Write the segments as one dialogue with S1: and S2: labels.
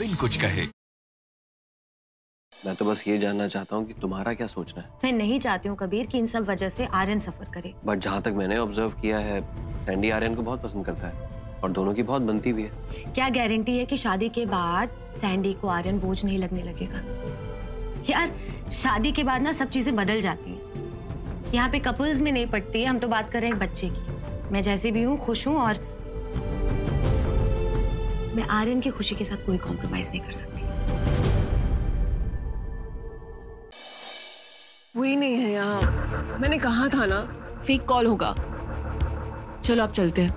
S1: बिन कुछ कहे।
S2: मैं तो बस ये जानना चाहता हूँ कि तुम्हारा क्या सोचना है।
S3: मैं नहीं चाहती हूँ कबीर कि इन सब वजह से आर्यन सफर करे।
S2: बट जहाँ तक मैंने ऑब्जर्व किया है, सैंडी आर्यन को बहुत पसंद करता है और दोनों की बहुत बनती भी है।
S3: क्या गारंटी है कि शादी के बाद सैंडी को आर्यन बोझ नहीं लगने लगेगा? यार शादी के बाद ना सब चीजें बदल जाती हैं। यहाँ पे कपल्स में नहीं पड़ती है। हम तो बात कर रहे हैं बच्चे की। मैं जैसे भी हूँ खुश हूँ और मैं आर्यन की खुशी के साथ कोई कॉम्प्रोमाइज नहीं कर सकती।
S4: वही नहीं है यहाँ। मैंने कहा था ना, फेक कॉल होगा। चलो आप चलते हैं।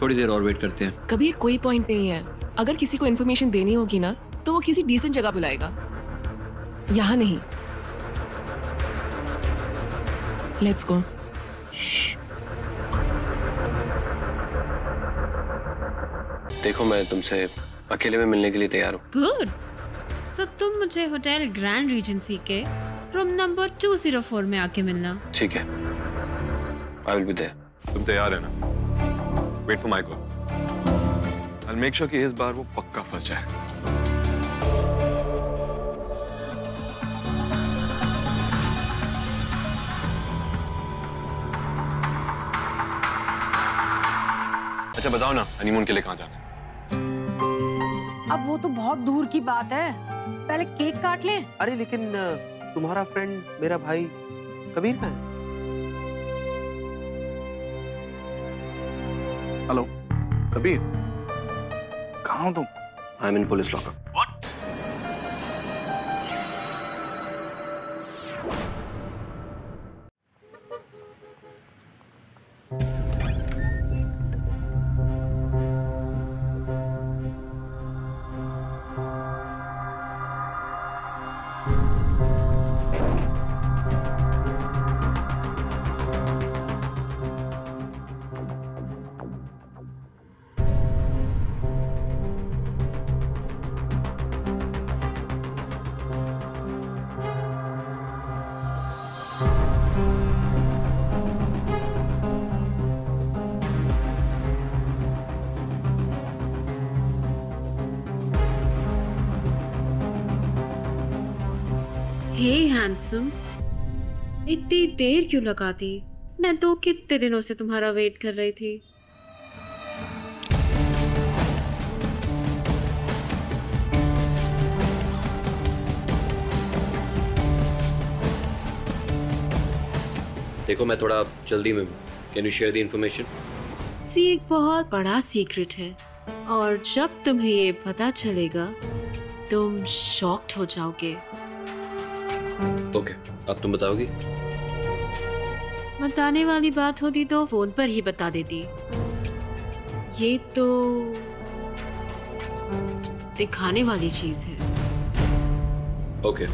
S2: थोड़ी देर और वेट करते हैं।
S4: कबीर कोई पॉइंट नहीं है। अगर किसी को इन्फॉर्मेशन देनी होगी ना तो वो किसी डिसेंट जगह बुलाएगा, यहाँ नहीं। Let's go.
S2: देखो मैं तुमसे अकेले में मिलने के लिए तैयार हूँ।
S5: गुड। सो तुम मुझे होटल ग्रैंड रीजेंसी के रूम नंबर 204 में आके मिलना।
S2: ठीक है, आई विल बी देयर।
S6: तुम तैयार है ना? Wait for my call. I will make sure कि इस बार वो पक्का फंस जाए। अच्छा बताओ ना, हनीमून के लिए कहाँ जाना है?
S7: अब वो तो बहुत दूर की बात है, पहले केक काट लें।
S8: अरे लेकिन तुम्हारा फ्रेंड मेरा भाई कबीर कहाँ है?
S9: हेलो कबीर, कहाँ हो तुम?
S2: I am in police lockup.
S5: Hey handsome, इतनी देर क्यों लगा दी? मैं तो कितने दिनों से तुम्हारा वेट कर रही थी।
S2: देखो मैं थोड़ा जल्दी में हूँ। Can you share the information?
S5: सी एक बहुत बड़ा सीक्रेट है और जब तुम्हें ये पता चलेगा तुम शॉक्ड हो जाओगे।
S2: ओके, अब तुम बताओगी?
S5: बताने वाली बात होती तो फोन पर ही बता देती। ये तो दिखाने वाली चीज है।
S2: ओके,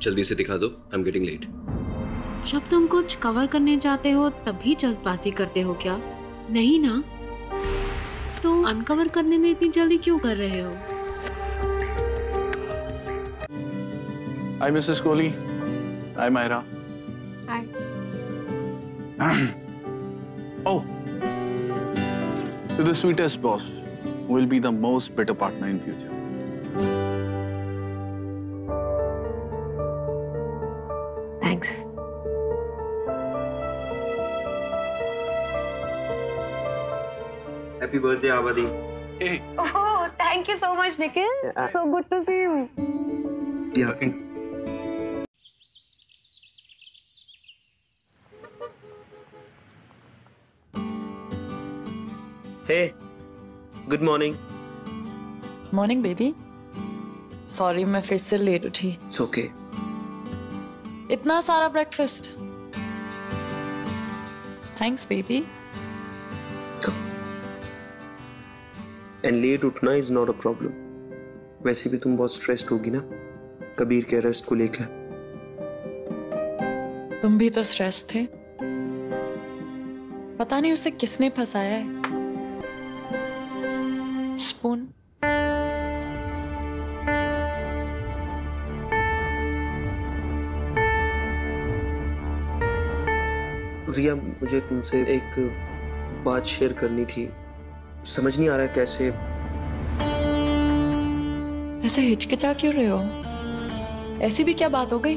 S2: जल्दी से दिखा दो। I am getting late.
S5: जब तुम कुछ कवर करने जाते हो तभी जल्दबाजी करते हो क्या? नहीं ना? तो अनकवर करने में इतनी जल्दी क्यों कर रहे हो?
S9: Hi, Mrs. Kohli. Hi, Myra.
S7: Hi.
S9: Oh, to the sweetest boss, who will be the most better partner in future.
S3: Thanks.
S8: Happy birthday, Abadi.
S9: Hey.
S3: Oh, thank you so much, Nikhil. So good to see you.
S8: Yeah. Hey, good morning.
S7: Morning baby. Sorry मैं फिर से late उठी।
S8: It's okay.
S7: इतना सारा breakfast. Thanks baby.
S8: And late उठना is not a problem. वैसे भी तुम बहुत स्ट्रेस्ड होगी ना कबीर के अरेस्ट को लेकर।
S7: तुम भी तो स्ट्रेस थे। पता नहीं उसे किसने फंसाया है। स्पून।
S8: रिया, मुझे तुमसे एक बात शेयर करनी थी। समझ नहीं आ रहा कैसे।
S4: ऐसे हिचकिचा क्यों रहे हो? ऐसी भी क्या बात हो गई?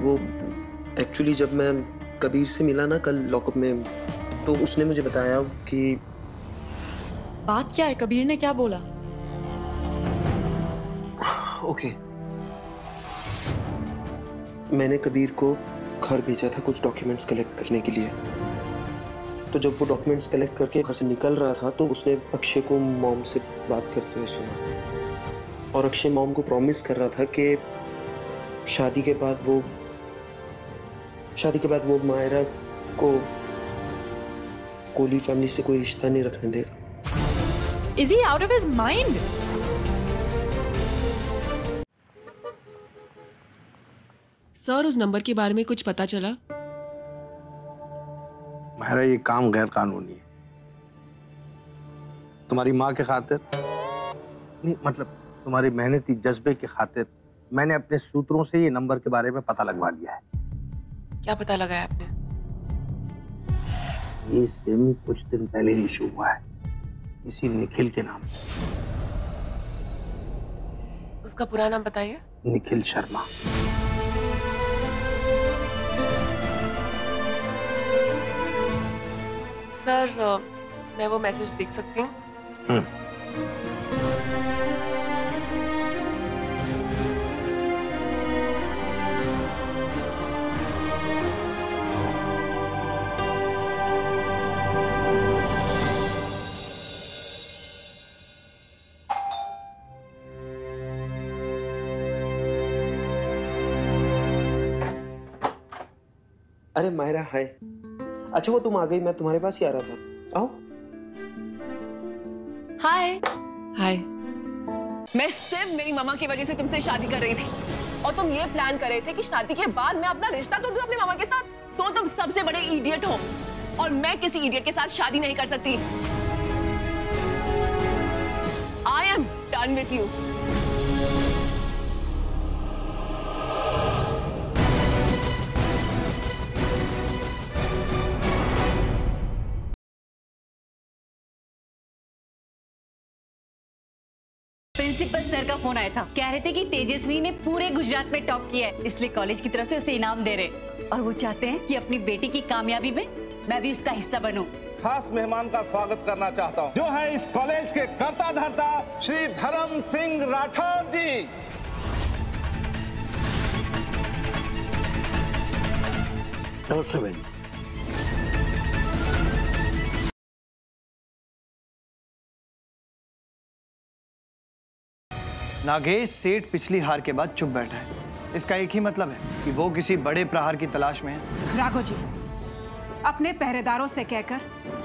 S8: वो एक्चुअली जब मैं कबीर से मिला ना कल लॉकअप में, तो उसने मुझे बताया कि
S4: बात क्या है? कबीर ने क्या बोला?
S8: ओके, मैंने कबीर को घर भेजा था कुछ डॉक्यूमेंट्स कलेक्ट करने के लिए। तो जब वो डॉक्यूमेंट्स कलेक्ट करके घर से निकल रहा था तो उसने अक्षय को मॉम से बात करते हुए सुना, और अक्षय मॉम को प्रॉमिस कर रहा था कि शादी के बाद वो मायरा को कोहली फैमिली से कोई रिश्ता नहीं रखने देगा।
S4: Is he out of his mind? Sir, उस नंबर के बारे में कुछ पता चला?
S1: मेरा ये काम गैर कानूनी है। तुम्हारी माँ के खातिर नहीं, मतलब तुम्हारी मेहनती जज्बे के खातिर मैंने अपने सूत्रों से ये नंबर के बारे में पता लगवा लिया है।
S4: क्या पता लगाया आपने?
S1: ये सिम कुछ दिन पहले इशू हुआ है इसी निखिल के नाम से।
S4: उसका पूरा नाम बताइए।
S1: निखिल शर्मा।
S4: सर, मैं वो मैसेज देख सकती हूँ?
S8: अरे मायरा, हाय। अच्छा वो तुम आ गई, मैं तुम्हारे पास ही आ रहा था। आओ।
S4: हाय। हाय। मैं सिर्फ मेरी मामा की वजह से तुमसे शादी कर रही थी, और तुम ये प्लान कर रहे थे कि शादी के बाद मैं अपना रिश्ता तोड़ दूं अपनी मामा के साथ। तो तुम सबसे बड़े इडियट हो, और मैं किसी इडियट के साथ शादी नहीं कर सकती। I am done with you.
S10: Principal sir का फोन आया था, कह रहे थे कि तेजस्वी ने पूरे गुजरात में टॉप किया है, इसलिए कॉलेज की तरफ से उसे इनाम दे रहे, और वो चाहते हैं कि अपनी बेटी की कामयाबी में मैं भी उसका हिस्सा बनूं।
S11: खास मेहमान का स्वागत करना चाहता हूं, जो है इस कॉलेज के कर्ता धर्ता श्री धर्म सिंह राठौर जी।
S12: नागेश सेठ पिछली हार के बाद चुप बैठा है। इसका एक ही मतलब है कि वो किसी बड़े प्रहार की तलाश में है।
S7: राघव जी, अपने पहरेदारों से कहकर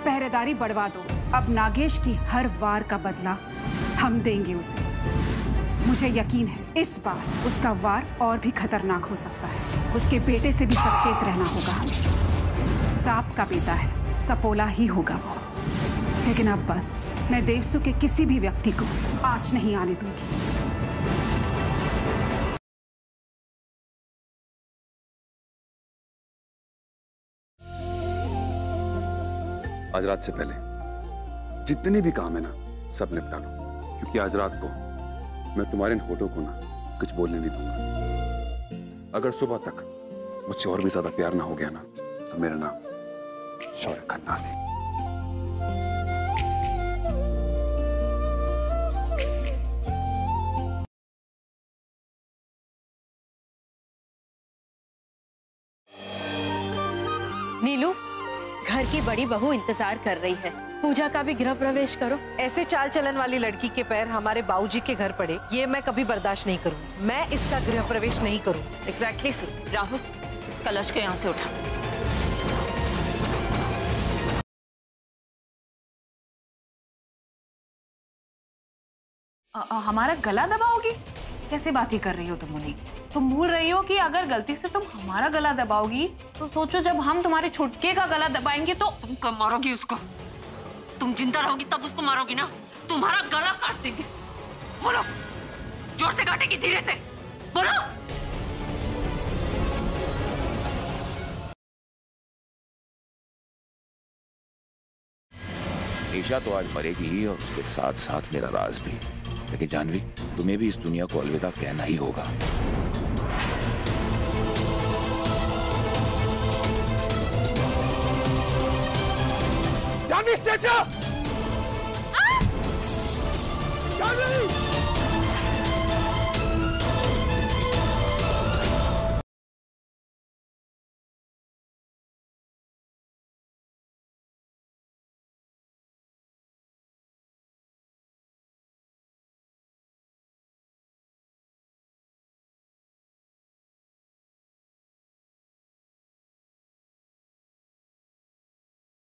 S7: पहरेदारी बढ़वा दो। अब नागेश की हर वार का बदला हम देंगे उसे। मुझे यकीन है इस बार उसका वार और भी खतरनाक हो सकता है। उसके बेटे से भी सचेत रहना होगा हमें। सांप का बेटा है, सपोला ही होगा वो। लेकिन अब बस मैं देवसू के किसी भी व्यक्ति को आँच नहीं आने दूंगी।
S6: आज रात से पहले जितने भी काम है ना, सब निपटा लो, क्योंकि आज रात को मैं तुम्हारे इन होठों को ना कुछ बोलने नहीं दूंगा। अगर सुबह तक मुझसे और भी ज्यादा प्यार ना हो गया ना, तो मेरा नाम शौर्य खन्ना है।
S13: नीलू, घर की बड़ी बहू इंतजार कर रही है, पूजा का भी गृह प्रवेश करो।
S14: ऐसे चाल चलन वाली लड़की के पैर हमारे बाबूजी के घर पड़े, ये मैं कभी बर्दाश्त नहीं करूँ। मैं इसका गृह प्रवेश नहीं करूँ।
S10: एग्जैक्टली राहुल, इस कलश को यहाँ से उठा।
S7: हमारा गला दबाओगी? कैसे बातें कर रही हो तुम मुन्नी? तुम भूल रही हो कि अगर गलती से तुम हमारा गला दबाओगी तो सोचो जब हम तुम्हारे छुटके का गला दबाएंगे तो
S10: तुम कब मारोगी उसको? तुम जिंदा रहोगी तब उसको मारोगी ना? तुम्हारा गला काट देंगे। बोलो, जोर से काटेगी, धीरे से बोलो।
S15: मनीषा तो आज मरेगी ही, और उसके साथ साथ मेरा राज भी। लेकिन जानवी, तुम्हें भी इस दुनिया को अलविदा कहना ही होगा।
S11: जानवी, स्टेशन!